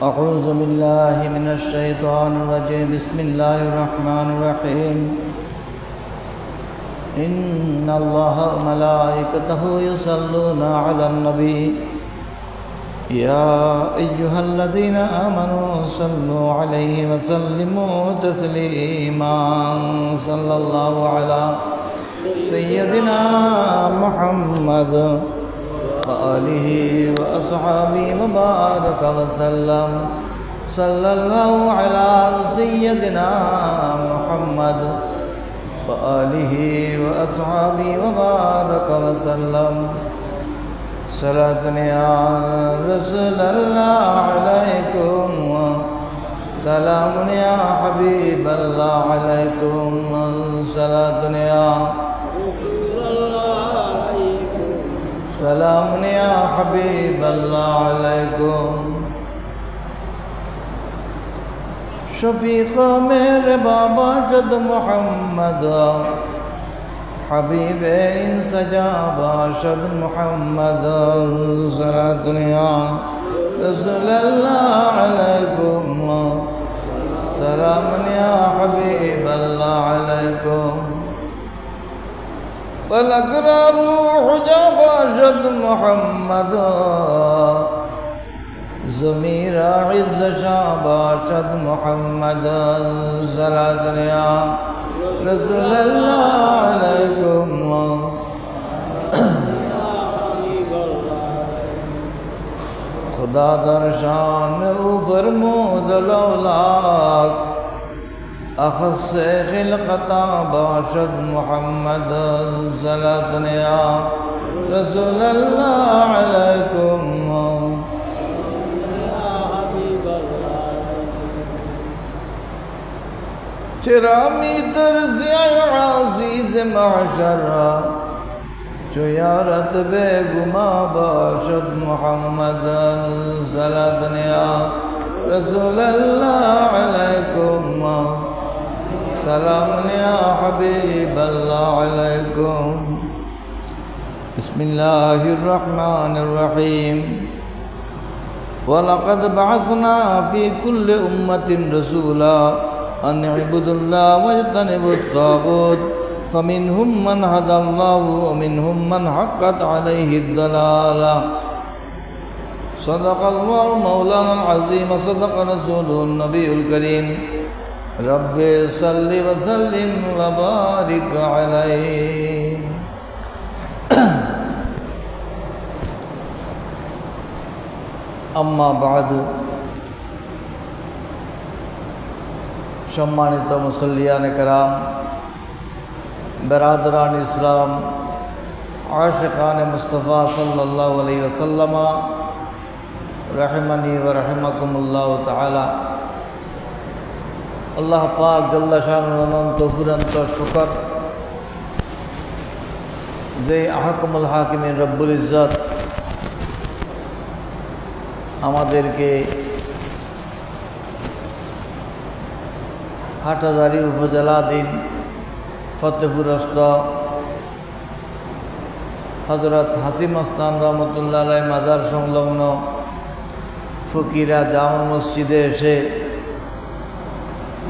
أعوذ بالله من الشيطان الرجيم بسم الله الرحمن الرحيم إن الله وملائكته يصلون على النبي يا أيها الذين آمنوا صلوا عليه وسلموا تسليما صلى الله على سيدنا محمد وآله وأصحابه وبارك وسلم صلى الله على سيدنا محمد وآله وأصحابه وبارك وسلم صلاة يا رسول الله عليكم سلام يا حبيب الله عليكم صلاة يا سلام يا حبيب الله عليكم شفیق میرے بابا شد محمد حبیب ان سجابا شد محمد صلاة یا رسول اللہ علیکم سلام یا حبیب اللہ علیکم فلقرا روح جابا شد محمد ضمیر عز شابا شد محمد صلاة یا رسول اللہ علیکم خدا در شان او فرمود لولاک اخص خلقتا باشد محمد صلاة یا رسول اللہ علیکم چرامی ترسی عزیز معشر چو یارت بے گما باشد محمد صلاة یا رسول اللہ علیکم سلام یا حبیب اللہ علیکم بسم اللہ الرحمن الرحیم وَلَقَدْ بَعَثْنَا فِي كُلِّ أُمَّةٍ رَسُولًا أَنِ اعْبُدُوا اللَّهَ وَاجْتَنِبُوا الطَّاغُوتَ فَمِنْهُمْ مَنْ هَدَى اللَّهُ وَمِنْهُمْ مَنْ حَقَّتْ عَلَيْهِ الضَّلَالَةُ صدق الله مولانا العظيم صدق رسوله النبي الكريم رب صل وسلم وبارك عليه أما بعد সম্মানিত মুসল্লিয়ানে কেরাম বেরাদরান ইসলাম আশিকানে মুস্তাফা সাল্লাল্লাহু আলাইহি ওয়াসাল্লাম রহমানি ওয়া রাহমাকুমুল্লাহ তাআলা আল্লাহ পাক জাল্লা শানুহু অনন্ত ফুরন্ত শুকর যে আহকামুল হাকিমিন রব্বুল ইজ্জত আমাদেরকে হাটহাজারী উপজেলাধীন ফতেপুরস্থ হযরত হাসিম আস্তান রহমতুল্লাহ আলাইহি মাজার সংলগ্ন ফকিরা জামা মসজিদে এসে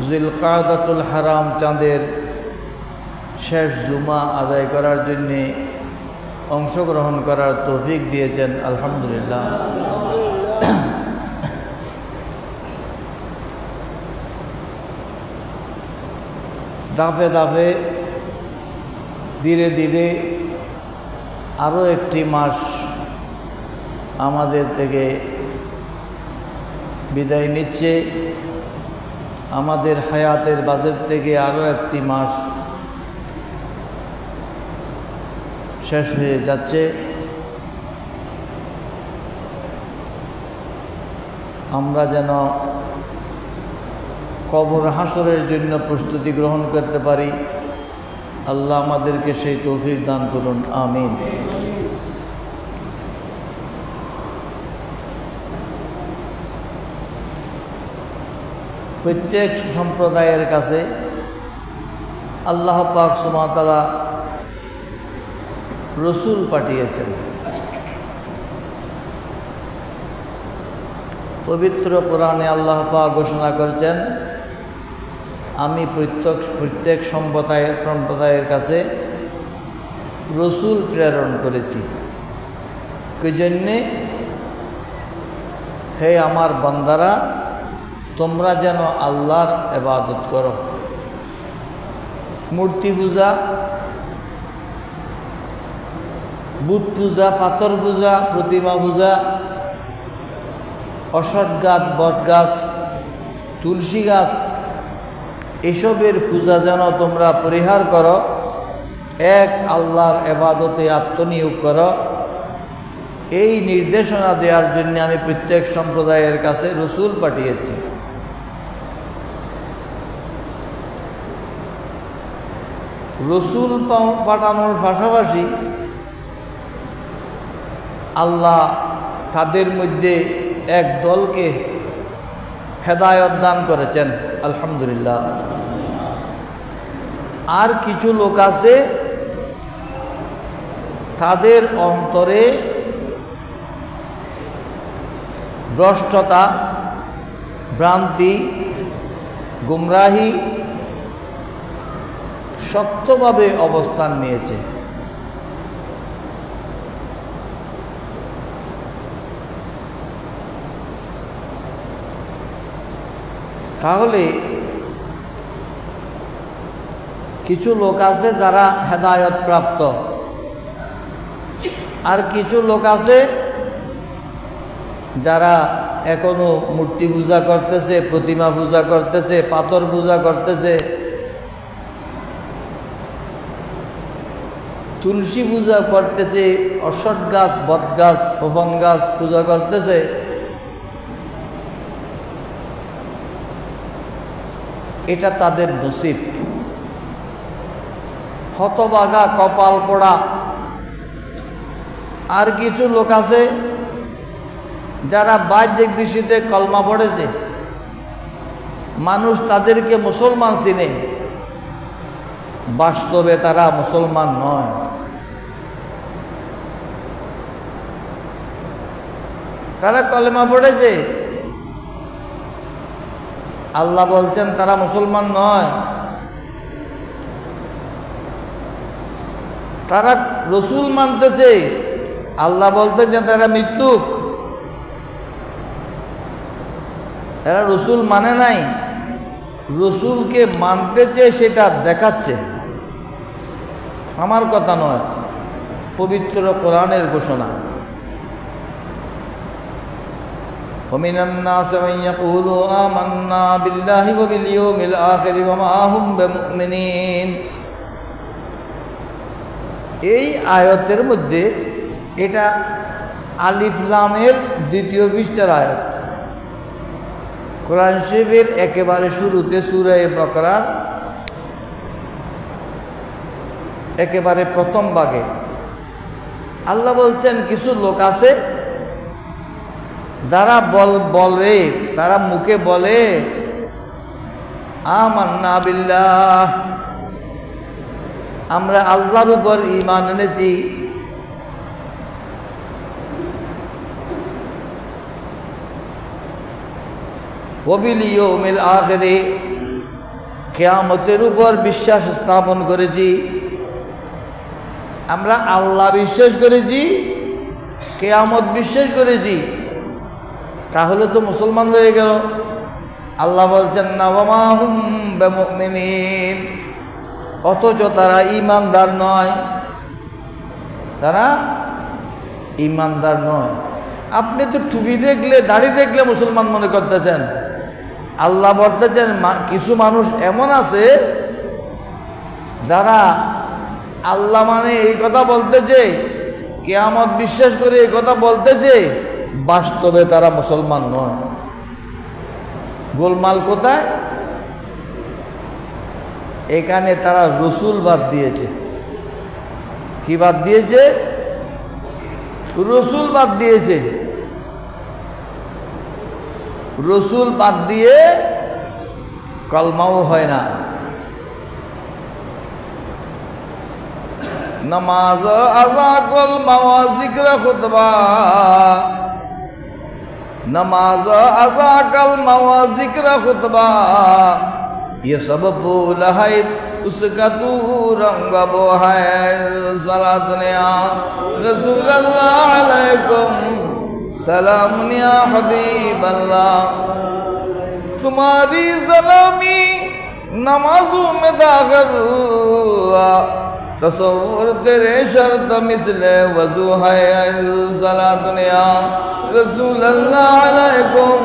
জিলকাদাতুল হারাম চাঁদের শেষ জুমা আদায় করার জন্য অংশগ্রহণ করার তৌফিক দিয়েছেন আলহামদুলিল্লাহ। দাফে দাফে ধীরে ধীরে আরও একটি মাস আমাদের থেকে বিদায় নিচ্ছে, আমাদের হায়াতের বাজেট থেকে আরও একটি মাস শেষ হয়ে যাচ্ছে। আমরা যেন কবর হাসরের জন্য প্রস্তুতি গ্রহণ করতে পারি, আল্লাহ আমাদেরকে সেই তৌফিক দান করুন, আমিন। প্রত্যেক সম্প্রদায়ের কাছে আল্লাহ পাক সুবহানাহু ওয়া তাআলা রসুল পাঠিয়েছেন। পবিত্র কোরআনে আল্লাহ পাক ঘোষণা করেছেন, আমি প্রত্যেক সম্প্রদায়ের কাছে রসুল প্রেরণ করেছি। কি জন্যে? হে আমার বান্দারা, তোমরা যেন আল্লাহর ইবাদত করো। মূর্তি পূজা, বুত পূজা, পাথর পূজা, প্রতিমা পূজা, অশ্বত্থ গাছ, বট গাছ, তুলসী গাছ, এসবের পূজা যেন তোমরা পরিহার করো, এক আল্লাহর ইবাদতে আত্মনিয়োগ করো। এই নির্দেশনা দেওয়ার জন্য আমি প্রত্যেক সম্প্রদায়ের কাছে রসুল পাঠিয়েছি। রসুল পাঠানোর পাশাপাশি আল্লাহ তাদের মধ্যে এক দলকে হেদায়েত দান করেছেন, আলহামদুলিল্লাহ। আর কিছু লোক আছে তাদের অন্তরে ভ্রষ্টতা, ভ্রান্তি, গুমরাহি শক্তভাবে অবস্থান নিয়েছে। তাহলে কিছু লোক আছে যারা হেদায়েত প্রাপ্ত, আর কিছু লোক আছে যারা এখনো মূর্তি পূজা করতেছে, প্রতিমা পূজা করতেছে, পাথর পূজা করতেছে, তুলসী পূজা করতেছে, অশ্বত্থ গাছ, বট গাছ, ফফন গাছ পূজা করতেছে। এটা তাদের নসিব। হতভাগা, কপাল পোড়া। আর কিছু লোক আছে যারা বাহ্যিক দৃষ্টিতে কলমা পড়েছে, মানুষ তাদেরকে মুসলমান চিনে, বাস্তবে তারা মুসলমান নয়। তারা কলমা পড়েছে, আল্লাহ বলছেন তারা মুসলমান নয়। তারা রসুল মানতেছে, আল্লাহ বলতেছেন তারা মৃত্যুক। এরা রসুল মানে নাই, রসুলকে মানতেছে সেটা দেখাচ্ছে। আমার কথা নয়, পবিত্র কোরআনের ঘোষণা। ومن الناس من يقول آمنا بالله وباليوم الآخر وما هم بمؤمنين। এই আয়াতের মধ্যে এটা আলিফ লামের 2 পৃষ্ঠার আয়াত। কোরআন শরীফের একেবারে শুরুতে সূরা বাকারার একেবারে প্রথম ভাগে আল্লাহ বলছেন কিছু লোক আছে যারা বলবে, তারা মুখে বলে আমান্না বিল্লাহ, আমরা আল্লাহর উপর ঈমান এনেছি, ওয়া বিল ইয়াউমিল আখির, কিয়ামতের উপর বিশ্বাস স্থাপন করেছি। আমরা আল্লাহ বিশ্বাস করেছি, কিয়ামত বিশ্বাস করেছি, তাহলে তো মুসলমান হয়ে গেল। আল্লাহ বলছেন না ওয়া মা হুম বিমুমিনিন, অথচ তারা ঈমানদার নয়, তারা ঈমানদার নয়। আপনি তো টুপি দেখলে, দাড়ি দেখলে মুসলমান মনে করতেছেন। আল্লাহ বলতেছেন কিছু মানুষ এমন আছে যারা আল্লাহ মানে এই কথা বলতেছে, কিয়ামত বিশ্বাস করে এই কথা বলতেছে, বাস্তবে তারা মুসলমান নয়। গোলমাল কোথায়? এখানে তারা রসুল বাদ দিয়েছে। কি বাদ দিয়েছে? রসুল বাদ দিয়েছে। রসুল বাদ দিয়ে কলমাও হয় না, নামাজ, আযা, কলমা, জিকর, খুতবা नमाज अज़ा कलमा व ज़िक्र खुतबा ये सब फूल है उसका तू रंग वो है सलात या रसूल अल्लाह अलैकुम सलाम या हबीब अल्लाह तुम्हारी सलामी नमाजों में दाखिल तस्वुर तेरे शर्त मिसले वजू है सलात या रसूल अल्लाह अलैकुम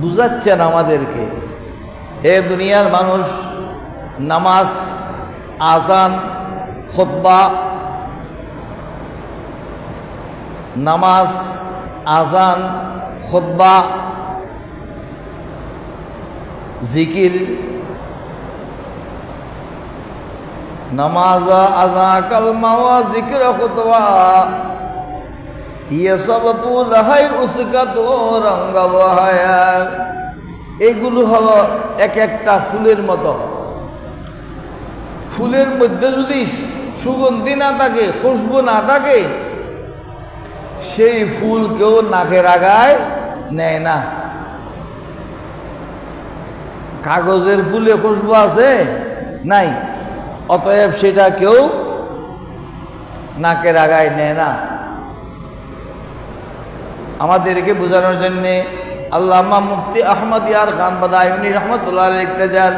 বুঝাচ্ছেন আমাদেরকে হে দুনিয়ার মানুষ নামাজ আযান খুতবা নামাজ আযান খুতবা জিকির नमाज अज़ा कलमा व ज़िक्र खुतबा ये सब फूल है उसका तो रंग वो है এগুলো হলো এক একটা ফুলের মতো ফুলের মধ্যে যদি সুগন্ধি না থাকে খুশবু না থাকে সেই ফুল কেউ নাকের আগায় নেয় না কাগজের ফুলে খুশবু আছে নাই অতএব সেটা কেউ নাকের আগায় নেয় না আমাদেরকে বোঝানোর জন্য আল্লামা মুফতি আহমদ ইয়ার খান বাদায়ুনি রহমতুল্লাহ আলাইহি লিখতে যান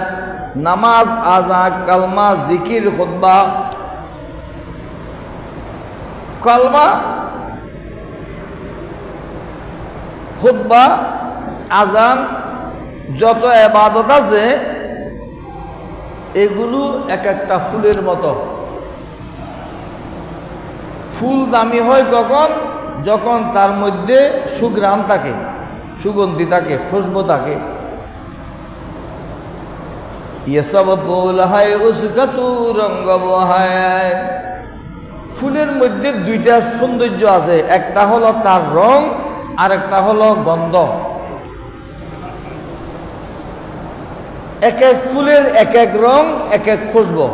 নামাজ আযান কালমা জিকির খুতবা কালমা খুতবা আযান যত ইবাদত আছে এগুলো এক একটা ফুলের মতো ফুল দামি হয় কখন যখন তার মধ্যে সুঘ্রাণ থাকে সুগন্ধি থাকে খুশবু থাকে ये सब फूल है उसका तू रंग वो है ফুলের মধ্যে দুইটা সৌন্দর্য আছে একটা হলো তার রং আর একটা হলো গন্ধ এক এক ফুলের এক এক রং এক এক খুশবু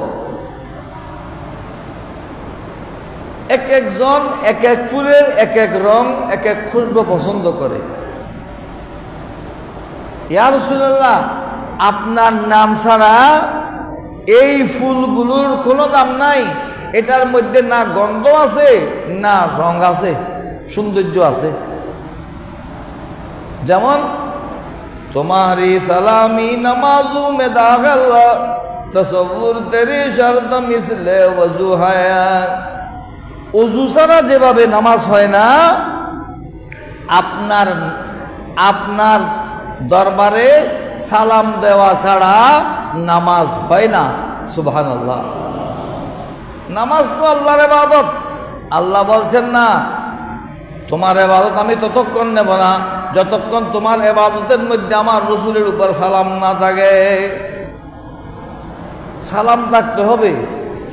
এক একজন এক এক ফুলের এক এক রং এক এক খুশবু পছন্দ করে ইয়া রাসূলুল্লাহ আপনার নাম ছাড়া এই ফুলগুলোর কোনো দাম নাই এটার মধ্যে না গন্ধ আছে না রং আছে সৌন্দর্য আছে যেমন तुम्हारी सलामी नमाजों में दाखिल तस्वुर तेरी शर्त मिसले वजू है ওযু ছাড়া যেভাবে নামাজ হয় না আপনার আপনার দরবারে সালাম দেওয়া ছাড়া নামাজ হয় না সুবহানাল্লাহ নামাজ তো আল্লাহর ইবাদত আল্লাহ বলছেন না তোমার ইবাদত আমি ততক্ষণ নেব না যতক্ষণ তোমার ইবাদতের মধ্যে আমার রাসূলের উপর সালাম না থাকে সালাম থাকতে হবে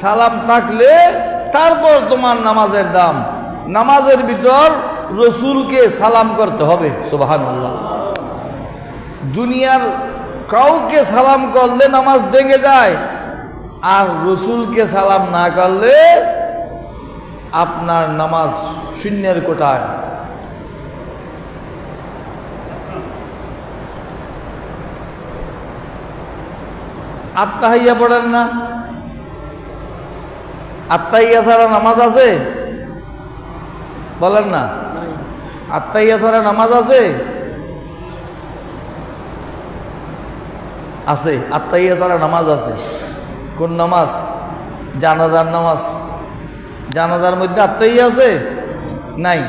সালাম থাকলে তারপর তোমার নামাজের দাম নামাজের ভিতর রাসূলকে সালাম করতে হবে সুবহানাল্লাহ দুনিয়ার কাউকে সালাম করলে নামাজ ভেঙে যায় আর রাসূলকে সালাম না করলে আপনার নামাজ শূন্যের কোটায় আত্তাহিয়া পড়েন না আত্তাহিয়া ছাড়া নামাজ আছে বলেন না আত্তাহিয়া ছাড়া নামাজ আছে আছে আত্তাহিয়া ছাড়া নামাজ আছে কোন নামাজ জানাজার নামাজ জানাজার মধ্যে আত্তাহিয়া আছে নাই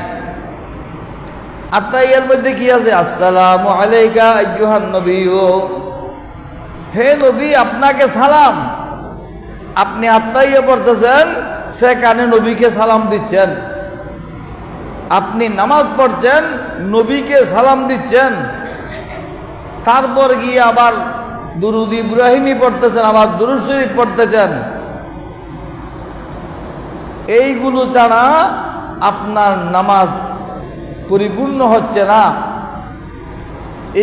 আত্তাহিয়ার মধ্যে কি আছে আসসালামু আলাইকা আইয়ুহান নবিয়্যু হে নবী আপনাকে সালাম আপনি আত্তাহিয়া পড়তেছেন সেখানে নবীকে সালাম দিচ্ছেন আপনি নামাজ পড়ছেন নবীকে সালাম দিচ্ছেন তারপর গিয়ে আবার দুরুদ ইব্রাহিমি পড়তেছেন আবার দুরূদ শরীফ পড়তেছেন এইগুলো ছাড়া আপনার নামাজ পরিপূর্ণ হচ্ছে না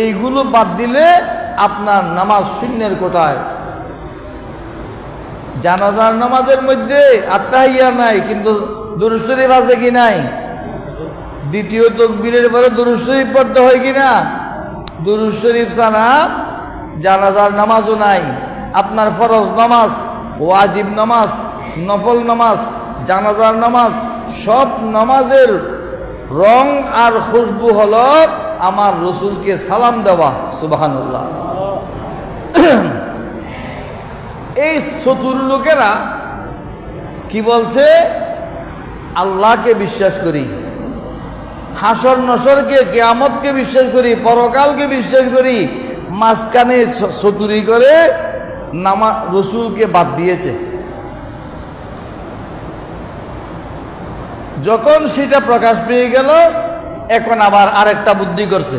এইগুলো বাদ দিলে আপনার নামাজ শূন্যের কোটায় জানাজার নামাজের মধ্যে আত্তাহিয়া নাই, কিন্তু দুরূদ শরীফ আছে কি নাই? দ্বিতীয় তাকবীরের পরে দুরূদ শরীফ পড়তে হয় কিনা? দুরূদ শরীফ ছাড়া জানাজার নামাজও নাই। আপনার ফরজ নামাজ, ওয়াজিব নামাজ, নফল নামাজ, জানাজার নামাজ, সব নামাজের রং আর খুশবু হলো আমার রসুলকে সালাম দেওয়া। সুবহানাল্লাহ। এই চতুর লোকেরা কি বলছে? আল্লাহকে বিশ্বাস করি, হাসর নসরকে, কিয়ামতকে বিশ্বাস করি, পরকালকে বিশ্বাস করি, মাঝখানে চতুরি করে রসুলকে বাদ দিয়েছে। যখন সেটা প্রকাশ পেয়ে গেল, এখন আবার আরেকটা বুদ্ধি করছে।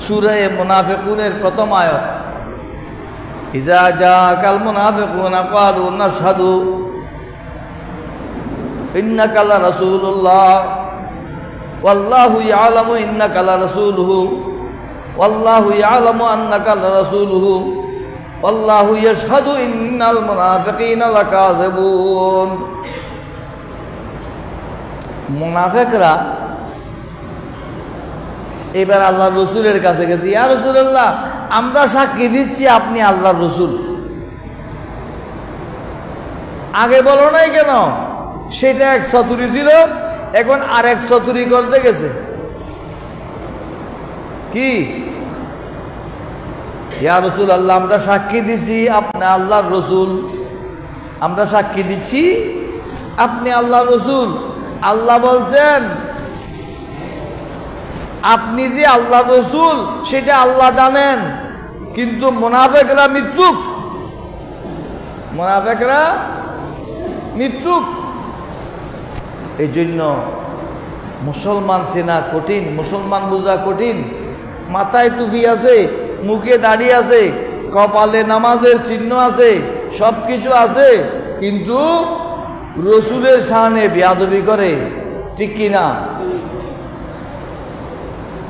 সূরা মুনাফিকুনের প্রথম আয়াত, ইজা জাআকাল মুনাফিকুনা ক্বালু নাশহাদু ইন্নাকা লারাসূলুল্লাহ ওয়াল্লাহু ইয়ালামু ইন্নাকা লারাসূলুহু ওয়াল্লাহু ইয়ালামু আন্নাকা লারাসূলুহু ওয়াল্লাহু ইয়াশহাদু ইন্নাল মুনাফিকিনা লাকাযিবুন। মুনাফিকরা এবার আল্লাহর রসুলের কাছে গেছে, ইয়া রাসূলুল্লাহ, আমরা সাক্ষী দিচ্ছি আপনি আল্লাহর রসুল। আগে বলো নাই কেন? সেটা এক চতুরি ছিল, এখন আর এক চতুরি করতে গেছে। কি? ইয়া রাসূলুল্লাহ, আমরা সাক্ষী দিচ্ছি আপনি আল্লাহর রসুল, আমরা সাক্ষী দিচ্ছি আপনি আল্লাহর রসুল। আল্লাহ বলছেন আপনি যে আল্লাহ রসুল সেটা আল্লাহ জানেন, কিন্তু মুনাফিকরা মিথ্যুক, মুনাফিকরা মিথ্যুক। এই জন্য মুসলমান চেনা কঠিন, মুসলমান বোঝা কঠিন। মাথায় টুপি আছে, মুখে দাড়ি আছে, কপালে নামাজের চিহ্ন আছে, সব কিছু আছে, কিন্তু রসুলের শানে বেয়াদবি করে। ঠিক কিনা?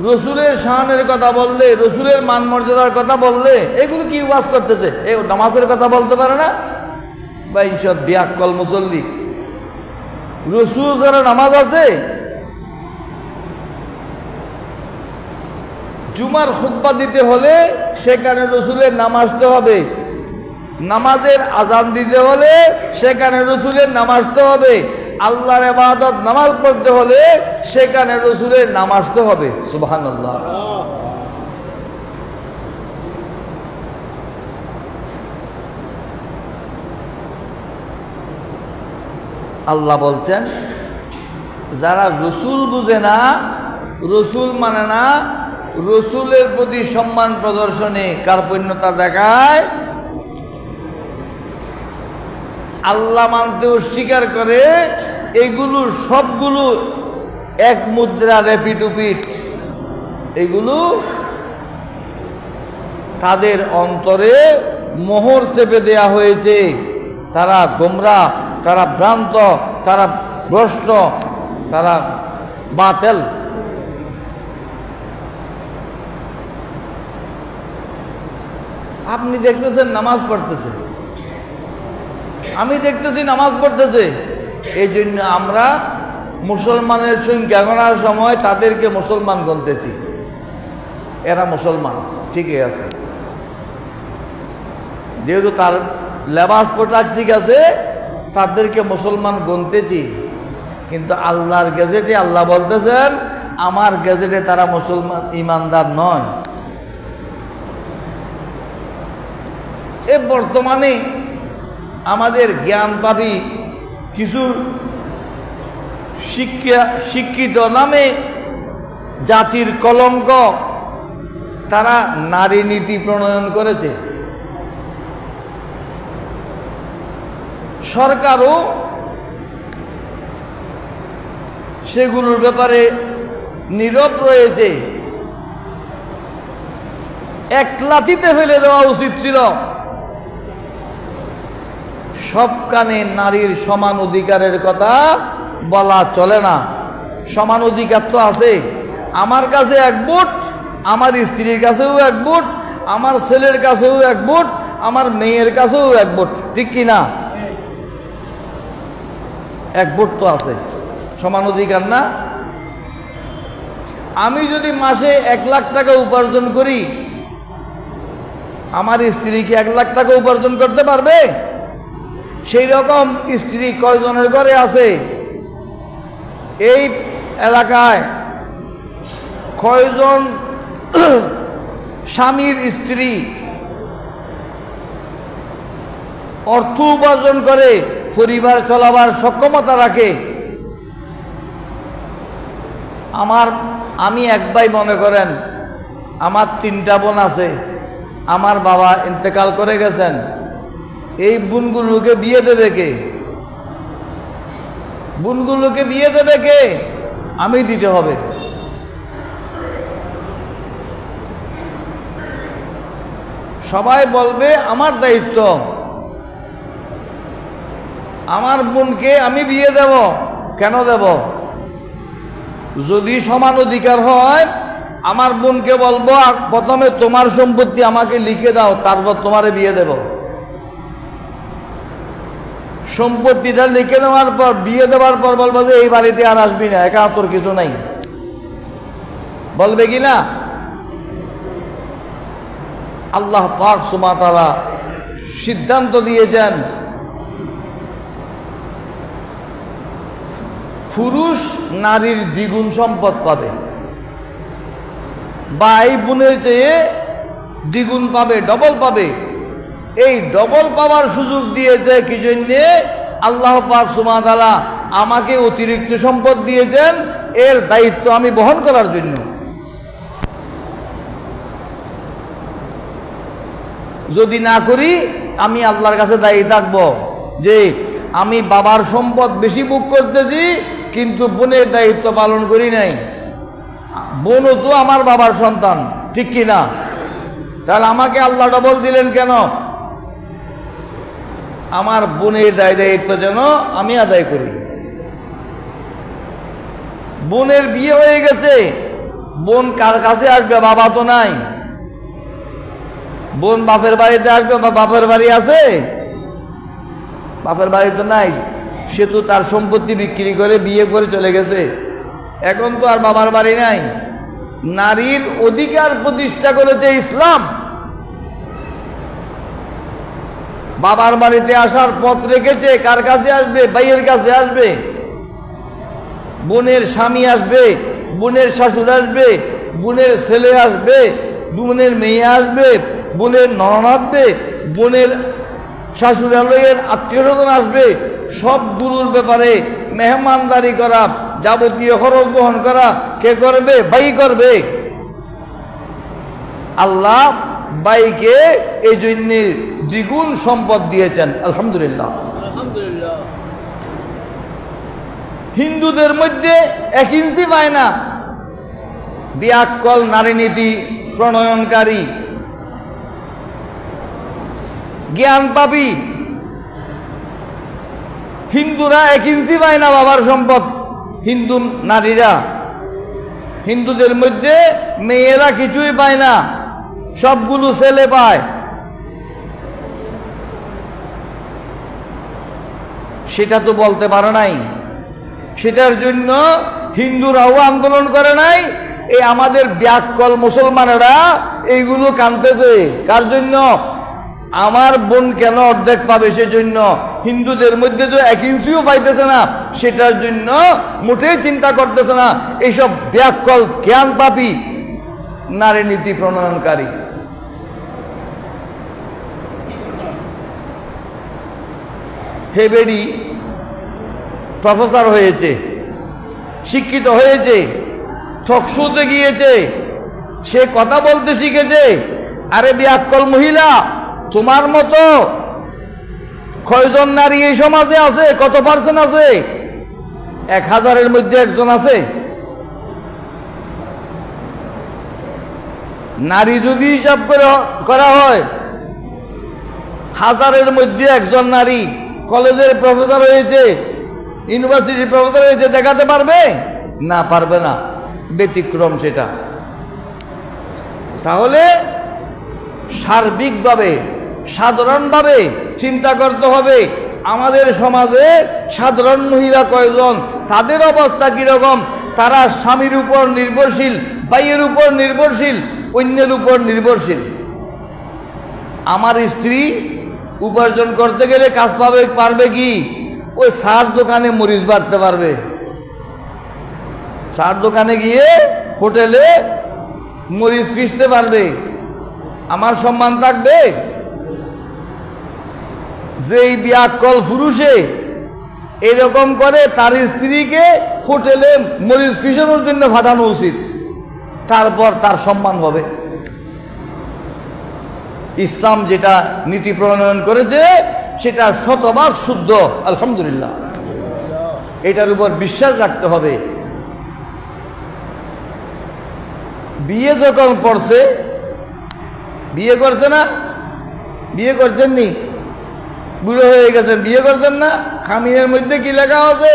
রসুলের শানের কথা বললে, রসুলের মান মর্যাদার কথা বললে, এগুলো কি ওয়াজ করতেছে? এই নামাজের কথা বলতে পারে না বা ইনশাদ বিয়াক্কল মুসল্লি। রসুল যারা নামাজ আছে, জুমার খুতবা দিতে হলে সেখানে রসুলের নাম আসতে হবে, নামাজের আজান দিতে হলে সেখানে রসুলের নাম আসতে হবে, আল্লাহর ইবাদত নামাজ পড়তে হলে সেখানে রসুলের নাম আসতে হবে। সুবহানাল্লাহ। আল্লাহ বলছেন যারা রসুল বুঝে না, রসুল মানে না, রসুলের প্রতি সম্মান প্রদর্শনে কার্পণ্যতা দেখায়, আল্লাহ মানতে অস্বীকার করে, এগুলো সবগুলো এক মুদ্রা রেপিটুপিট। এগুলো তাদের অন্তরে মোহর চেপে দেয়া হয়েছে। তারা গোমরাহ, তারা ভ্রান্ত, তারা ভ্রষ্ট, তারা বাতিল। আপনি দেখতেছেন নামাজ পড়তেছে, আমি দেখতেছি নামাজ পড়তেছে, এই জন্য আমরা মুসলমানের সংখ্যা গণার সময় তাদেরকে মুসলমান গণতেছি। এরা মুসলমান ঠিকই আছে, যেহেতু তার লেবাস পোশাক ঠিক আছে, তাদেরকে মুসলমান গণতেছি। কিন্তু আল্লাহর গেজেটে আল্লাহ বলতেছেন আমার গেজেটে তারা মুসলমান ইমানদার নয়। এ বর্তমানে আমাদের জ্ঞানপাপী কিছু শিক্ষিত নামে জাতির কলঙ্ক, তারা নারী নীতি প্রণয়ন করেছে। সরকারও সেগুলোর ব্যাপারে নীরব রয়েছে। এক লাথিতে ফেলে দেওয়া উচিত ছিল। সব কানে নারীর সমান অধিকারের কথা বলা চলে না। সমান অধিকার তো আছে, আমার কাছে এক ভোট, আমার স্ত্রীর কাছেও এক ভোট, আমার ছেলের কাছেও এক ভোট, আমার মেয়ের কাছেও এক ভোট, ঠিক কি না? এক ভোট তো আছে, সমান অধিকার না? আমি যদি মাসে 1 লাখ টাকা উপার্জন করি, আমার স্ত্রী কি 1 লাখ টাকা উপার্জন করতে পারবে? সেই রকম স্ত্রী কয়জনের ঘরে আছে? এই এলাকায় কয়জন স্বামীর স্ত্রী অর্থ উপার্জন করে পরিবার চলাবার সক্ষমতা রাখে? আমি এক ভাই, মনে করেন আমার 3টা বোন আছে, আমার বাবা ইন্তেকাল করে গেছেন, এই বোনগুলোকে বিয়ে দেবে কে? বোনগুলোকে বিয়ে দেবে কে? আমি দিতে হবে। সবাই বলবে আমার দায়িত্ব, আমার বোনকে আমি বিয়ে দেব। কেন দেব? যদি সমান অধিকার হয়, আমার বোনকে বলবো প্রথমে তোমার সম্পত্তি আমাকে লিখে দাও, তারপর তোমারে বিয়ে দেব। সম্পত্তিটা লিখে নেওয়ার পর, বিয়ে দেওয়ার পর বলবো যে এই বাড়িতে আর আসবি না, একা তোর কিছু নাই। বলবে কি না? আল্লাহ পাক সুবহানাহু ওয়া তাআলা সিদ্ধান্ত দিয়েছেন, পুরুষ নারীর দ্বিগুণ সম্পদ পাবে, ভাই বোনের চেয়ে দ্বিগুণ পাবে, ডবল পাবে। এই ডবল পাওয়ার সুযোগ দিয়েছে কি জন্যে? আল্লাহ পাক সুবহানাহু ওয়া তাআলা আমাকে অতিরিক্ত সম্পদ দিয়েছেন, এর দায়িত্ব আমি বহন করার জন্য। যদি না করি, আমি আল্লাহর কাছে দায়ী থাকবো যে আমি বাবার সম্পদ বেশি ভোগ করতেছি, কিন্তু বোনের দায়িত্ব পালন করি নাই। বোনও তো আমার বাবার সন্তান, ঠিক কি না? তাহলে আমাকে আল্লাহ ডবল দিলেন কেন? আমার বোনের দায়িত্ব যেন আমি আদায় করি। বোনের বিয়ে হয়ে গেছে, বোন কার কাছে আসবে? বাবা তো নাই। বোন বাপের বাড়িতে আসবে, বা বাপের বাড়ি আছে? বাপের বাড়ি তো নাই, সে তো তার সম্পত্তি বিক্রি করে বিয়ে করে চলে গেছে, এখন তো আর বাবার বাড়ি নাই। নারীর অধিকার প্রতিষ্ঠা করেছে ইসলাম। বাবার বাড়িতে আসার পথ রেখেছে। কার কাছে আসবে? ভাইয়ের কাছে আসবে। বোনের স্বামী আসবে, বোনের শাশুড় আসবে, বোনের ছেলে আসবে, বোনের মেয়ে আসবে, বোনের ননদ আসবে, বোনের শাশুড়ালয়ের আত্মীয় স্বজন আসবে। সবগুলোর ব্যাপারে মেহমানদারি করা, যাবতীয় খরচ বহন করা কে করবে? ভাই করবে। আল্লাহ ভাইকে এই জন্য দ্বিগুণ সম্পদ দিয়েছেন, আলহামদুলিল্লাহ। হিন্দুদের মধ্যে 1 ইঞ্চি পায় না। বিয়াক্কল নারী নীতি প্রণয়নকারী, জ্ঞান পাবি হিন্দুরা 1 ইঞ্চি পায় না বাবার সম্পদ। হিন্দু নারীরা, হিন্দুদের মধ্যে মেয়েরা কিছুই পায় না, সবগুলো ছেলে পায়। সেটা তো বলতে পারে নাই, সেটার জন্য হিন্দুরাও আন্দোলন করে নাই। এই আমাদের ব্যাককল মুসলমানেরা এইগুলো কানতেছে। কার জন্য? আমার বোন কেন অর্ধেক পাবে সেজন্য। হিন্দুদের মধ্যে তো 1 ইঞ্চিও পাইতেছে না, সেটার জন্য মোটেই চিন্তা করতেছে না এইসব ব্যাককল জ্ঞান পাপী নারী নীতি প্রণয়নকারী। হে বেডি প্রফেসর হয়েছে, শিক্ষিত হয়েছে, টকশোতে গিয়েছে, সে কথা বলতে শিখেছে। আরে ব্যাককল মহিলা, তোমার মতো কয়জন নারী এই সমাজে আছে? কত পার্সেন্ট আছে? 1000-এর মধ্যে একজন আছে। নারী যদি হিসাব করা হয়, 1000-এর মধ্যে একজন নারী কলেজের প্রফেসর হয়েছে, ইউনিভার্সিটির প্রফেসর হয়েছে, দেখাতে পারবে? না, পারবে না, ব্যতিক্রম সেটা। তাহলে সার্বিকভাবে সাধারণভাবে চিন্তা করতে হবে আমাদের সমাজে সাধারণ মহিলা কয়জন, তাদের অবস্থা কিরকম। তারা স্বামীর উপর নির্ভরশীল, ভাইয়ের উপর নির্ভরশীল, অন্যের উপর নির্ভরশীল। আমার স্ত্রী উপার্জন করতে গেলে কাজ পারবে কি? ওই চার দোকানে মরিচ বাড়তে পারবে, চার দোকানে গিয়ে হোটেলে মরিচ পিষতে পারবে। আমার সম্মান থাকবে? যেই বিয়াক্কল পুরুষে এরকম করে তার স্ত্রীকে হোটেলে মরিচ পিষানোর জন্য পাঠানো উচিত, তারপর তার সম্মান হবে। ইসলাম যেটা নীতি প্রণয়ন করেছে সেটা শতভাগ শুদ্ধ, আলহামদুলিল্লাহ। এটার উপর বিশ্বাস রাখতে হবে। বিয়ে যখন পড়ছে, বিয়ে করছে না? বিয়ে করছেননি? বুড়ো হয়ে গেছেন, বিয়ে করছেন না? খামিনের মধ্যে কি লেখা আছে?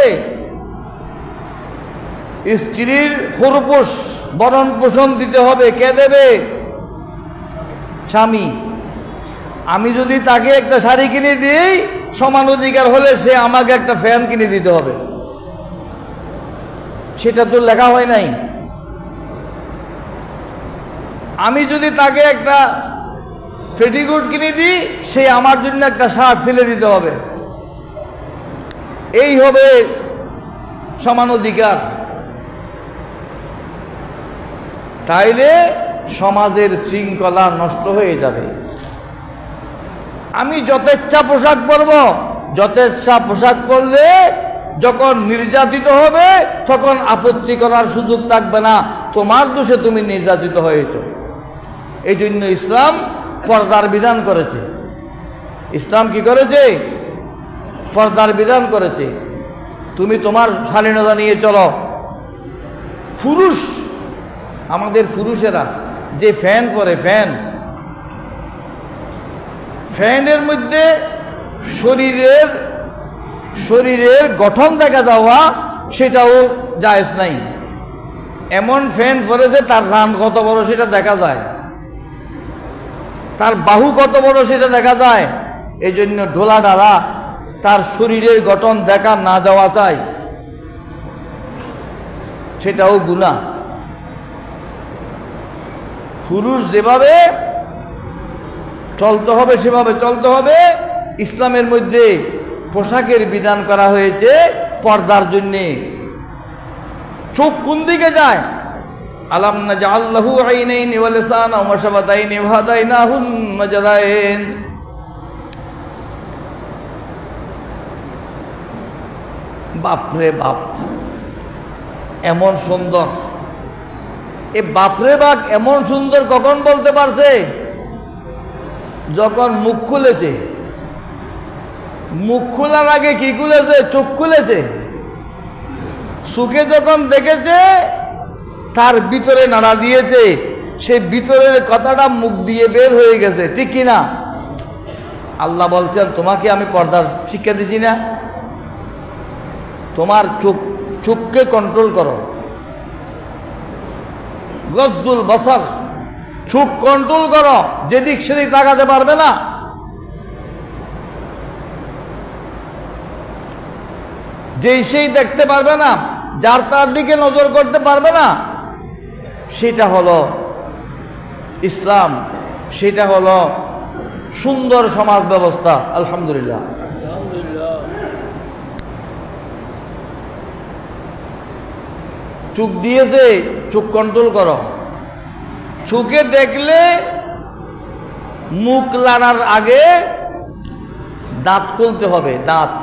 স্ত্রীর খরপোশ ভরণ পোষণ দিতে হবে। কে দেবে? স্বামী। আমি যদি তাকে একটা শাড়ি কিনে দিই, সমান অধিকার হলে সে আমাকে একটা ফ্যান কিনে দিতে হবে। সেটা তো লেখা হয় নাই। আমি যদি তাকে একটা পেটিকোট কিনে দিই, সে আমার জন্য একটা শার্ট সিলে দিতে হবে। এই হবে সমান অধিকার। তাইলে সমাজের শৃঙ্খলা নষ্ট হয়ে যাবে। আমি যথেচ্ছা পোশাক পরব, যথেচ্ছা পোশাক পরলে যখন নির্যাতিত হবে তখন আপত্তি করার সুযোগ থাকবে না, তোমার দোষে তুমি নির্যাতিত হয়েছ। এই জন্য ইসলাম পর্দার বিধান করেছে। ইসলাম কি করেছে? পর্দার বিধান করেছে। তুমি তোমার শালীনতা নিয়ে চলো। পুরুষ, আমাদের পুরুষেরা যে ফ্যান পরে, ফ্যানের মধ্যে শরীরের গঠন দেখা যাওয়া, সেটাও জায়েজ নাই। এমন ফ্যান পরেছে তার রান কত বড় সেটা দেখা যায়, তার বাহু কত বড় সেটা দেখা যায়। এই জন্য ঢোলা ডালা তার শরীরের গঠন দেখা না যাওয়া চাই, সেটাও গুনাহ। পুরুষ যেভাবে চলতে হবে সেভাবে চলতে হবে। ইসলামের মধ্যে পোশাকের বিধান করা হয়েছে পর্দার জন্যে। চোখ কোন দিকে যায়? আলাম নাজআল লাহু আইনাইনি ওয়া লিসানান ওয়া শাফাতাইনি ওয়া হাদাইনাহুন নাজদাইন। বাপরে বাপ, এমন সুন্দর! এ বাপরে বাপ এমন সুন্দর কখন বলতে পারছে? যখন মুখ খুলেছে। মুখ খোলার আগে কি খুলেছে? চোখ খুলেছে। চোখে যখন দেখেছে তার ভিতরে নাড়া দিয়েছে, সে ভিতরের কথাটা মুখ দিয়ে বের হয়ে গেছে, ঠিক কিনা? আল্লাহ বলছেন তোমাকে আমি পর্দার শিক্ষা দিছি না? তোমার চোখকে কন্ট্রোল করো। গদ্দুল বসর, চোখ কন্ট্রোল করো, যেদিক সেদিক তাকাতে পারবে না। যেই সেই দেখতে পারবে না, যার তার দিকে নজর করতে পারবে না। সেটা হলো ইসলাম, সেটা হলো সুন্দর সমাজ ব্যবস্থা। আলহামদুলিল্লাহ। চোখ দিয়েছে, চোখ কন্ট্রোল করো। চোখে দেখলে মুখ লাড়ার আগে দাঁত খুলতে হবে। দাঁত,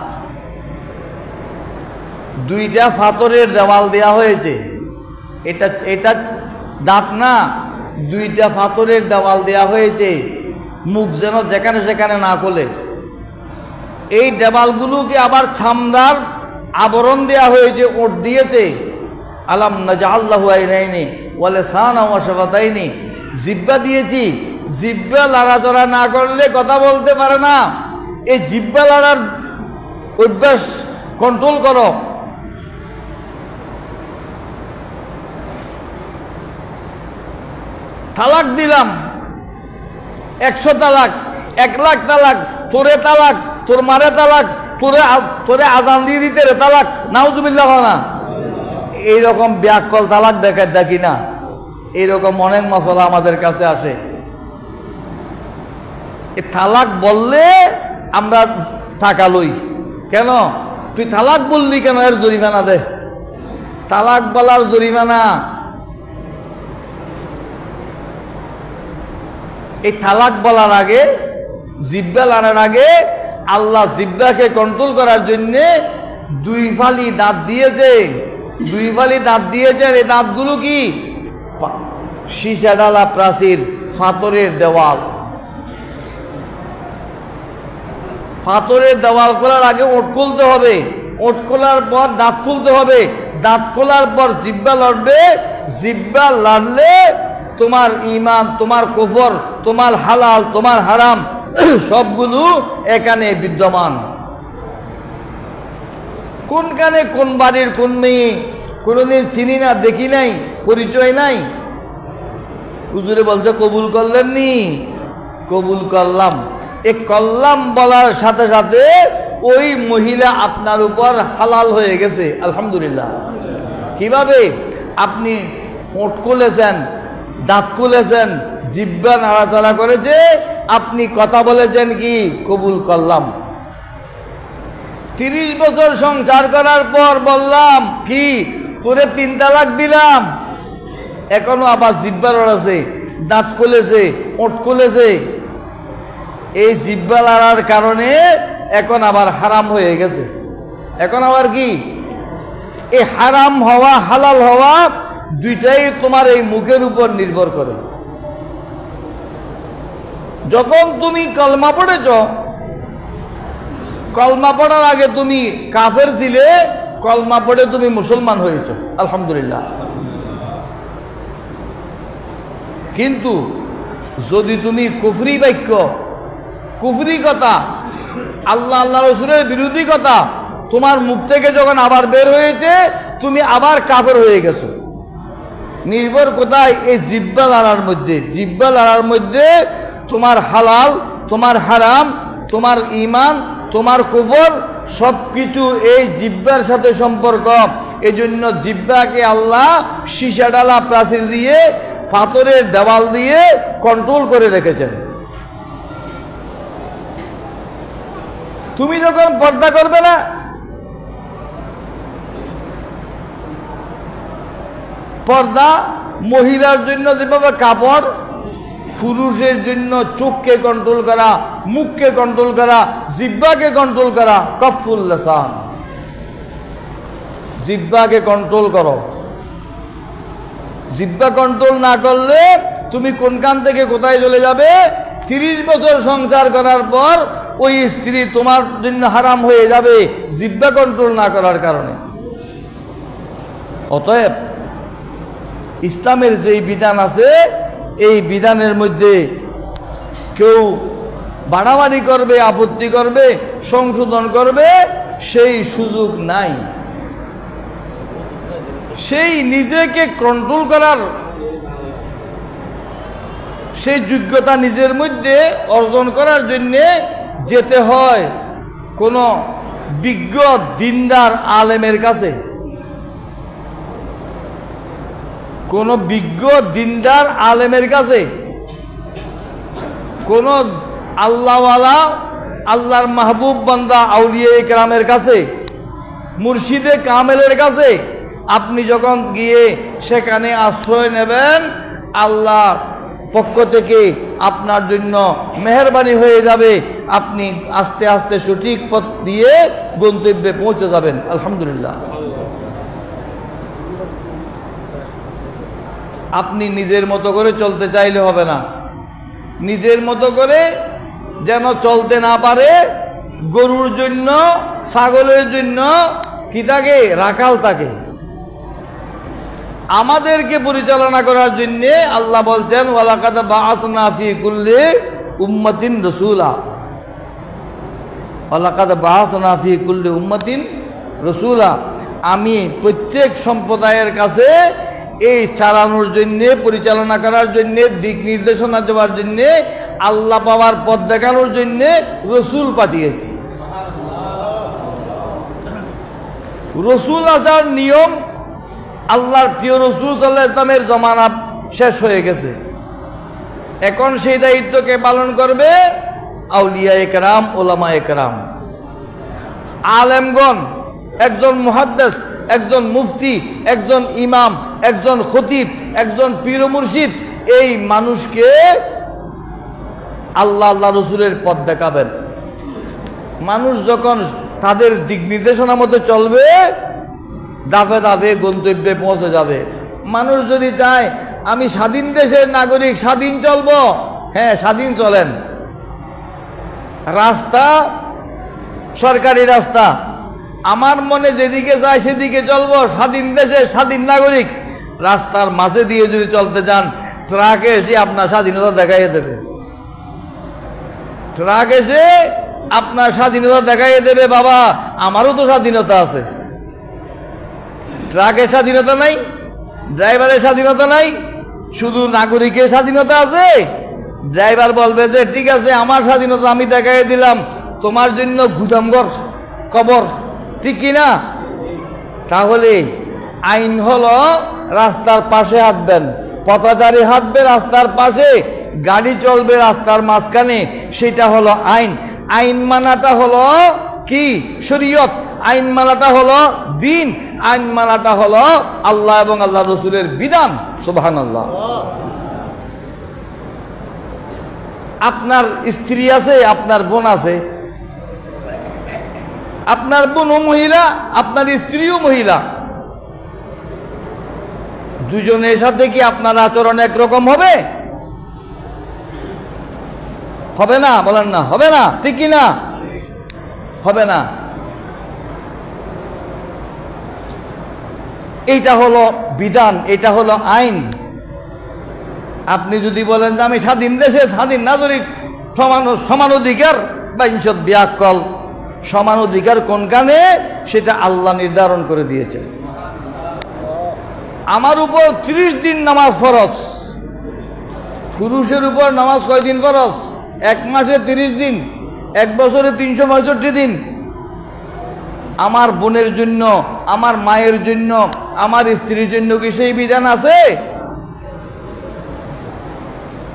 দুইটা পাথরের দেওয়াল দেয়া হয়েছে। এটা দাঁত না, দুইটা পাথরের দেওয়াল দেয়া হয়েছে, মুখ যেন যেখানে সেখানে না খোলে। এই দেওয়ালগুলোকে আবার ছামদার আবরণ দেয়া হয়েছে, ওট দিয়েছে। আলাম নাজআল লাহু আইনাইনি ওয়া লিসানান ওয়া শাফাতাইনি, জিহ্বা দিয়েছি। জিহ্বা লড়াচড়া না করলে কথা বলতে পারে না। এই জিহ্বা লড়ার অভ্যাস কন্ট্রোল করো। তালাক দিলাম, 100 তালাক, 1 লাখ তালাক, তোরে তালাক, তোর মারে তালাক, তোরে আজান দিয়ে দিতে রে তালাক, নাউজুবিল্লাহ না। এইরকম ব্যাককল তালাক দেখি না, এইরকম অনেক মশলা আমাদের কাছে আসে। তালাক বললে আমরা টাকা লই, কেন তুই তালাক বললি কেন, এর জরিমানা দে, তালাক বলার জরিমানা। এই তালাক বলার আগে, জিব্বা লাগার আগে আল্লাহ জিব্বাকে কন্ট্রোল করার জন্য 2 ফালি দাঁত দিয়েছে, 2 ফালি দাঁত দিয়েছেন। এই দাঁতগুলো কি? সীসা ডালা প্রাচীর, পাথরের দেওয়াল। পাথরের দেওয়াল খোলার আগে ওট খুলতে হবে, ওট খোলার পর দাঁত খুলতে হবে, দাঁত খোলার পর জিব্বা লড়বে, জিব্বা লড়লে তোমার ঈমান, তোমার কুফর, তোমার হালাল, তোমার হারাম সবগুলো এখানে বিদ্যমান। কোনখানে কোন বাড়ির কোন মেয়ে কোনদিন চিনি না, দেখি নাই, পরিচয় নাই, হুজুরে বলছে কবুল করলেন নি? কবুল করলাম। এই করলাম বলার সাথে সাথে ওই মহিলা আপনার উপর হালাল হয়ে গেছে, আলহামদুলিল্লাহ। কিভাবে? আপনি ওঠ খুলেছেন, দাঁত খুলেছেন, জিহ্বা নাড়াচাড়া করেছে, আপনি কথা বলেছেন কি কবুল করলাম। 30 বছর সংসার করার পর বললাম কি তোরে 3 তালাক দিলাম, এখনো আবার জিহ্বা লড়াছে, দাঁত খুলেছে, ওঠ খুলেছে। এই জিহ্বা লড়ার কারণে এখন আবার হারাম হয়ে গেছে। এখন আবার কি? এই হারাম হওয়া হালাল হওয়া দুইটাই তোমার এই মুখের উপর নির্ভর করে। যখন তুমি কলমা পড়েছ, কলমা পড়ার আগে তুমি কাফের ছিলে, কলমা পড়ে তুমি মুসলমান হয়েছ, আলহামদুলিল্লাহ। কিন্তু যদি তুমি কুফরি বাক্য, কুফরি কথা, আল্লাহ আল্লাহ রসুলের বিরোধী কথা তোমার মুখ থেকে যখন আবার বের হয়েছে, তুমি আবার কাফের হয়ে গেছো। নির্ভর কোথায়? এই জিহ্বা লড়ার মধ্যে। জিহ্বা লড়ার মধ্যে তোমার হালাল, তোমার হারাম, তোমার ঈমান, তোমার কুফর সবকিছু এই জিহ্বার সাথে সম্পর্ক। এই জন্য জিহ্বাকে আল্লাহ সীসা ডালা প্রাচীর দিয়ে, পাথরের দেওয়াল দিয়ে কন্ট্রোল করে রেখেছেন। তুমি যখন পর্দা করবে না, পর্দা মহিলার জন্য যেভাবে কাপড়, পুরুষের জন্য চোখকে কন্ট্রোল করা, মুখকে কন্ট্রোল করা, জিহ্বাকে কন্ট্রোল করা। কফুল লিসান, জিহ্বাকে কন্ট্রোল করো। জিহ্বা কন্ট্রোল না করলে তুমি কোনখান থেকে কোথায় চলে যাবে। 30 বছর সংসার করার পর ওই স্ত্রী তোমার জন্য হারাম হয়ে যাবে জিহ্বা কন্ট্রোল না করার কারণে। অতএব ইসলামের যেই বিধান আছে, এই বিধানের মধ্যে কেউ বাড়াবাড়ি করবে, আপত্তি করবে, সংশোধন করবে, সেই সুযোগ নাই। সেই নিজেকে কন্ট্রোল করার সেই যোগ্যতা নিজের মধ্যে অর্জন করার জন্য যেতে হয় কোন বিজ্ঞ দিনদার আলেমের কাছে। কোন বিজ্ঞ দিনদার আলেমের কাছে, কোন আল্লাহওয়ালা, আল্লাহর মাহবুব বান্দা আউলিয়া ইকরামের কাছে, মুর্শিদে কামেলের কাছে আপনি যখন গিয়ে সেখানে আশ্রয় নেবেন, আল্লাহ পক্ষ থেকে আপনার জন্য মেহেরবানি হয়ে যাবে। আপনি আস্তে আস্তে সঠিক পথ দিয়ে গন্তব্যে পৌঁছে যাবেন, আলহামদুলিল্লাহ। আপনি নিজের মতো করে চলতে চাইলে হবে না। নিজের মতো করে যেন চলতে না পারে। গরুর জন্য, ছাগলের জন্য কি থাকে? রাখাল থাকে। আমাদেরকে পরিচালনা করার জন্য আল্লাহ বলছেন, ওয়ালাকাদ বাআসনা ফি কুল্লি উম্মাতিন রাসূলা। ওয়ালাকাদ বাআসনা ফি কুল্লি উম্মাতিন রাসূলা। আমি প্রত্যেক সম্প্রদায়ের কাছে এই চালানোর জন্য, পরিচালনা করার জন্য, দিক নির্দেশনা দেওয়ার জন্য আল্লাহ পাওয়ার পথ দেখানোর জন্য রসুল পাঠিয়েছি। রসুল আসার নিয়ম, আল্লাহর প্রিয় রসুল সাল্লাল্লাহু আলাইহি ওয়াসাল্লামের জমানা শেষ হয়ে গেছে। এখন সেই দায়িত্বকে পালন করবে আউলিয়া একরাম, ওলামা একরাম, আলেমগণ, একজন মুহাদ্দিস, একজন মুফতি, একজন ইমাম, একজন খতিব, একজন পীর মুর্শিদ, এই মানুষকে আল্লাহ আল্লাহ রসুলের পথ দেখাবেন। মানুষ যখন তাদের দিক নির্দেশনা মতো চলবে, দাফে দাফে গন্তব্যে পৌঁছে যাবে। মানুষ যদি চায় আমি স্বাধীন দেশের নাগরিক, স্বাধীন চলবো, হ্যাঁ স্বাধীন চলেন, রাস্তা সরকারি রাস্তা, আমার মনে যেদিকে চায় সেদিকে চলবো, স্বাধীন দেশে স্বাধীন নাগরিক। রাস্তার মাঝে দিয়ে যদি চলতে যান, ট্রাকে এসে আপনার স্বাধীনতা দেখাইয়ে দেবে, ট্রাক এসে আপনার স্বাধীনতা দেখাইয়ে দেবে। বাবা আমারও তো স্বাধীনতা আছে। ট্রাকের স্বাধীনতা নাই, ড্রাইভারের স্বাধীনতা নাই, শুধু নাগরিকের স্বাধীনতা আছে। ড্রাইভার বলবে যে ঠিক আছে আমার স্বাধীনতা আমি দেখাইয়ে দিলাম, তোমার জন্য গুদামঘর কবর, ঠিক কিনা? তাহলে আইন হলো রাস্তার পাশে হাঁটবেন, পথচারী হাঁটবে রাস্তার পাশে, গাড়ি চলবে রাস্তার মাঝখানে, সেটা হলো আইন। আইন মানাটা হলো কি? শরীয়ত। আইন মানাটা হলো দিন। আইন মানাটা হলো আল্লাহ এবং আল্লাহ রসুলের বিধান। সুবহানাল্লাহ। আপনার স্ত্রী আছে, আপনার বোন আছে, আপনার বোনও মহিলা, আপনার স্ত্রীও মহিলা, দুজনের সাথে কি আপনার আচরণ একরকম হবে? হবে না? বলেন না, হবে না, ঠিক কি না? হবে না। এইটা হলো বিধান, এটা হলো আইন। আপনি যদি বলেন যে আমি স্বাধীন দেশে স্বাধীন নাগরিক, সমান অধিকার, বাইনশত বিয়াক্কল, সমান অধিকার কোনখানে সেটা আল্লাহ নির্ধারণ করে দিয়েছে। আমার উপর 30 দিন নামাজ ফরজ, পুরুষের উপর নামাজ কয়দিন ফরজ? 1 মাসে 30 দিন, 1 বছরে 365 দিন। আমার বোনের জন্য, আমার মায়ের জন্য, আমার স্ত্রীর জন্য কি সেই বিধান আছে?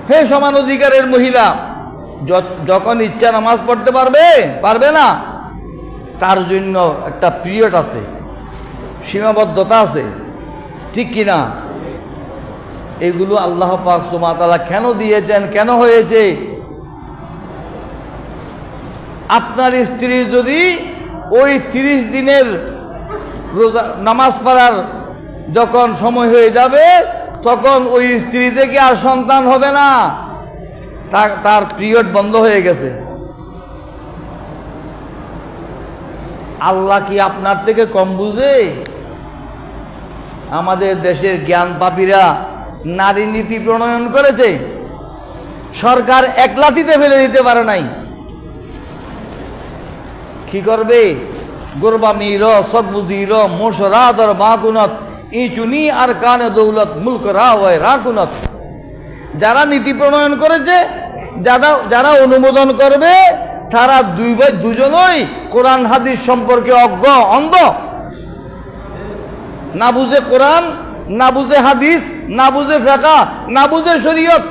হে সমান অধিকারের মহিলা, যখন ইচ্ছা নামাজ পড়তে পারবে, পারবে না? তার জন্য একটা পিরিয়ড আছে, সীমাবদ্ধতা আছে, ঠিক কিনা? এগুলো আল্লাহ পাক সুবহানাহু ওয়া তাআলা কেন দিয়েছেন, কেন হয়েছে? আপনার স্ত্রীর যদি ওই 30 দিনের রোজা নামাজ পড়ার যখন সময় হয়ে যাবে, তখন ওই স্ত্রী থেকে আর সন্তান হবে না, তার পিরিয়ড বন্ধ হয়ে গেছে। আল্লাহ কি আপনার থেকে কম বুঝে? আমাদের দেশের জ্ঞান পাপীরা নারী নীতি প্রণয়ন করেছে, সরকার এক লাথিতে ফেলে দিতে পারে নাই। কি করবে? গোরবা মির সদবুজির মোশরাদর মাকুনত ইচুনি আর কানে দৌলত মুলক রাওয় রাকুনত। যারা নীতি প্রণয়ন করেছে, যারা অনুমোদন করবে, তারা দুজনই কোরআন হাদিস সম্পর্কে অজ্ঞ, অন্ধ, না বুঝে কোরআন, না বুঝে হাদিস, না বুঝে ফিকহ, না বুঝে শরীয়ত।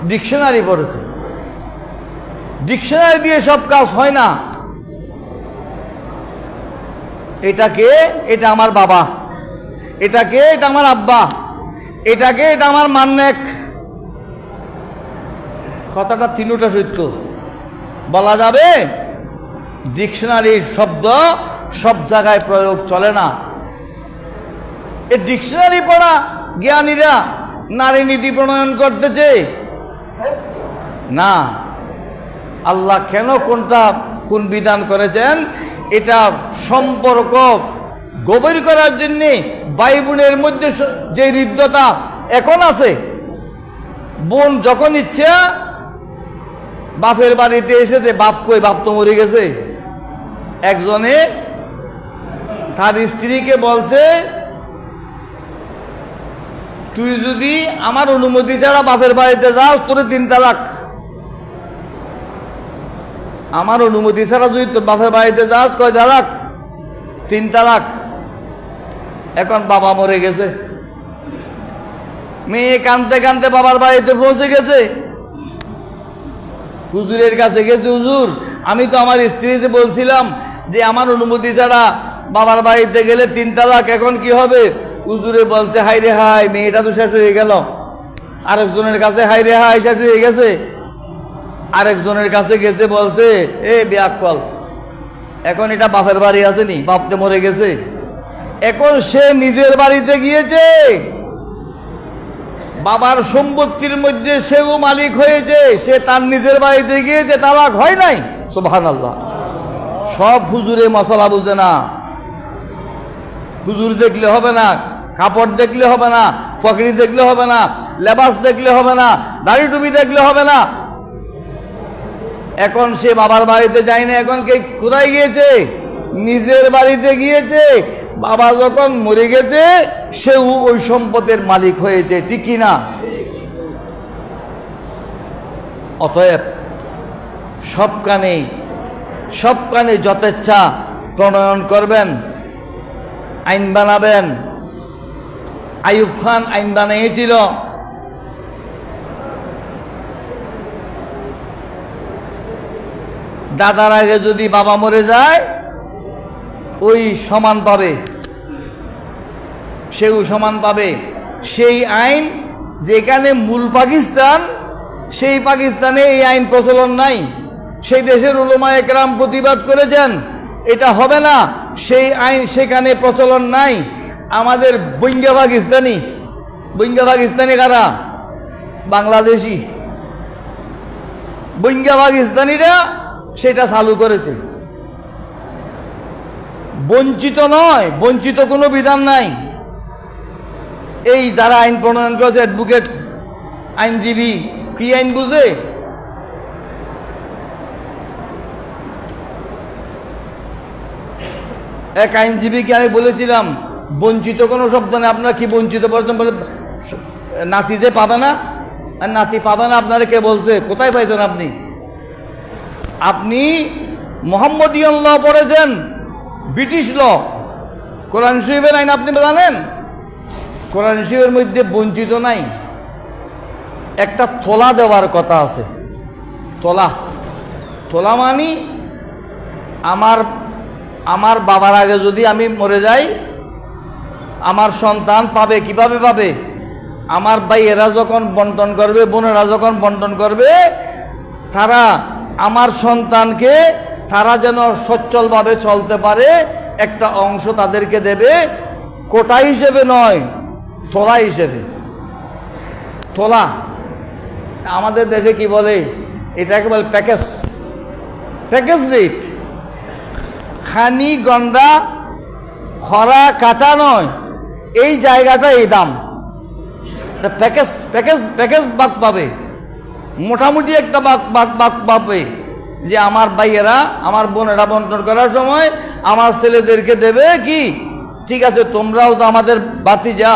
ডিকশনারি পড়েছে, ডিকশনারি দিয়ে সব কাজ হয় না। এটাকে এটা আমার বাবা, এটাকে এটা আমার আব্বা, এটাকে এটা আমার মান্নেক। কথাটা তিনটা সত্য বলা যাবে? ডিকশনারির শব্দ সব জায়গায় প্রয়োগ চলে না। এই ডিকশনারি পড়া জ্ঞানীরা নারী নীতি প্রণয়ন করতেছে না। আল্লাহ কেন কোন বিধান করেছেন, এটা সম্পর্ক গভীর করার জন্যে। ভাই বোনের মধ্যে যে হৃদ্যতা এখন আছে, বোন যখন ইচ্ছা বাপের বাড়িতে এসেছে, বাপ কই, বাপ তো মরে গেছে। একজনে তার স্ত্রীকে বলছে তুই যদি আমার অনুমতি ছাড়া বাপের বাড়িতে যাস তোর 3 তালাক। আমার অনুমতি ছাড়া যদি তোর বাপের বাড়িতে যাস কয় তালাক? 3 তালাক। এখন বাবা মরে গেছে, মেয়ে কাঁদতে কাঁদতে বাবার বাড়িতে পৌঁছে গেছে, হুজুরের কাছে গেছে, হুজুর আমি তো আমার স্ত্রীকে বলছিলাম যে আমার অনুমতি ছাড়া বাবার বাড়িতে গেলে 3 তালাক, এখন কি হবে? হুজুরে বলছে হাই রে হাই, মেয়েটা তো শেষ হয়ে গেল। আরেকজনের কাছে হাই রে হাই, শেষ হয়ে গেছে। আরেকজনের কাছে গেছে, বলছে এ বেয়াক্কল, এখন এটা বাপের বাড়ি আসেনি, বাপতে মরে গেছে। এখন সে নিজের বাড়িতে গিয়েছে, বাবার সম্পত্তির মধ্যে সেও মালিক হয়েছে, সে তার নিজের বাড়িতে গিয়েছে, তালাক হয় নাই। সুবহানাল্লাহ। সব হুজুরে মশলা বুঝে না। হুজুর দেখলে হবে না, কাপড় দেখলে হবে না, ফকরি দেখলে হবে না, লেবাস দেখলে হবে না, দাড়ি টুপি দেখলে হবে না। এখন সে বাবার বাড়িতে যায় না, এখন কে কোথায় গিয়েছে? নিজের বাড়িতে গিয়েছে। বাবা যখন মরে গেছে সেও ওই সম্পদের মালিক হয়েছে, ঠিক কি না? অতএব সব কানে যথেচ্ছা প্রণয়ন করবেন, আইন বানাবেন। আইয়ুব খান আইন বানিয়েছিল, দাদার আগে যদি বাবা মরে যায় ওই সমান পাবে, সেও সমান পাবে। সেই আইন যেখানে মূল পাকিস্তান, সেই পাকিস্তানে এই আইন প্রচলন নাই। সেই দেশের উলামায়ে কেরাম প্রতিবাদ করেছেন এটা হবে না, সেই আইন সেখানে প্রচলন নাই। আমাদের বঙ্গা পাকিস্তানি কারা? বাংলাদেশি। বঙ্গা পাকিস্তানিরা সেটা চালু করেছে। বঞ্চিত নয়, বঞ্চিত কোনো বিধান নাই। এই যারা আইন প্রণয়ন করেছে, অ্যাডভোকেট, আইনজীবী, কি আইন বুঝে? এক আইনজীবীকে আমি বলেছিলাম বঞ্চিত কোনো শব্দ নেই, আপনারা কি বঞ্চিত বলছেন? বলে নাতি যে পাবে না, নাতি পাবে না আপনারা কে বলছে? কোথায় পাইছেন আপনি? আপনি মোহাম্মদিয়ান ল পড়েছেন, ব্রিটিশ ল, কোরআন শরীফের আইন আপনি জানেন? কোরআন শরীফের মধ্যে বঞ্চিত নাই। একটা তোলা দেওয়ার কথা আছে। তোলা মানি আমার বাবার আগে যদি আমি মরে যাই, আমার সন্তান পাবে। কিভাবে পাবে? আমার ভাইয়েরা যখন বন্টন করবে, বোনেরা যখন বন্টন করবে, তারা আমার সন্তানকে, তারা যেন সচ্ছলভাবে চলতে পারে, একটা অংশ তাদেরকে দেবে, কোটা হিসেবে নয়, তোলা হিসেবে। তোলা আমাদের দেশে কি বলে? এটাকে বলে প্যাকেজ রেট। খানি গন্ডা খরা কাটা নয়, এই জায়গাটা এই দাম। প্যাকেজ বাক পাবে, মোটামুটি একটা বাক পাবে যে আমার ভাইয়েরা, আমার বোনেরা বন্টন করার সময় আমার ছেলেদেরকে দেবে কি, ঠিক আছে তোমরাও তো আমাদের ভাতিজা,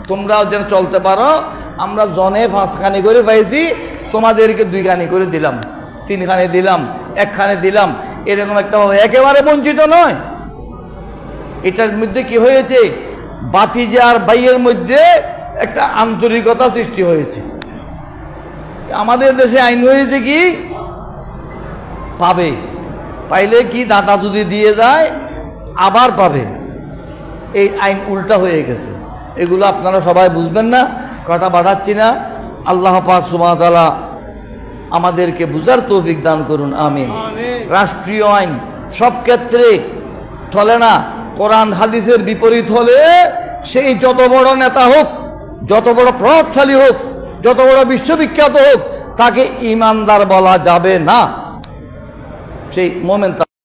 তোমরাও যেন চলতে পারো, আমরা জনে 5 খানি করে পাইছি, তোমাদেরকে 2 খানি করে দিলাম, 3 খানি দিলাম, 1 খানি দিলাম, এরকম একটা। একেবারে বঞ্চিত নয়। এটার মধ্যে কি হয়েছে? ভাতিজা আর ভাইয়ের মধ্যে একটা আন্তরিকতা সৃষ্টি হয়েছে। আমাদের দেশে আইন হয়েছে কি, পাবে, পাইলে কি দাদা যদি দিয়ে যায় আবার পাবে। এই আইন উল্টা হয়ে গেছে। এগুলো আপনারা সবাই বুঝবেন না, কথা বাড়াচ্ছি না। আল্লাহ পাক সুবহানাহু ওয়া তাআলা আমাদেরকে বুঝার তৌফিক দান করুন, আমিন। রাষ্ট্রীয় আইন সব ক্ষেত্রে চলে না। কোরআন হাদিসের বিপরীত হলে সেই যত বড় নেতা হোক, যত বড় প্রভাবশালী হোক, যত বড় বিশ্ববিখ্যাত হোক, তাকে ঈমানদার বলা যাবে না। সেই মোমেন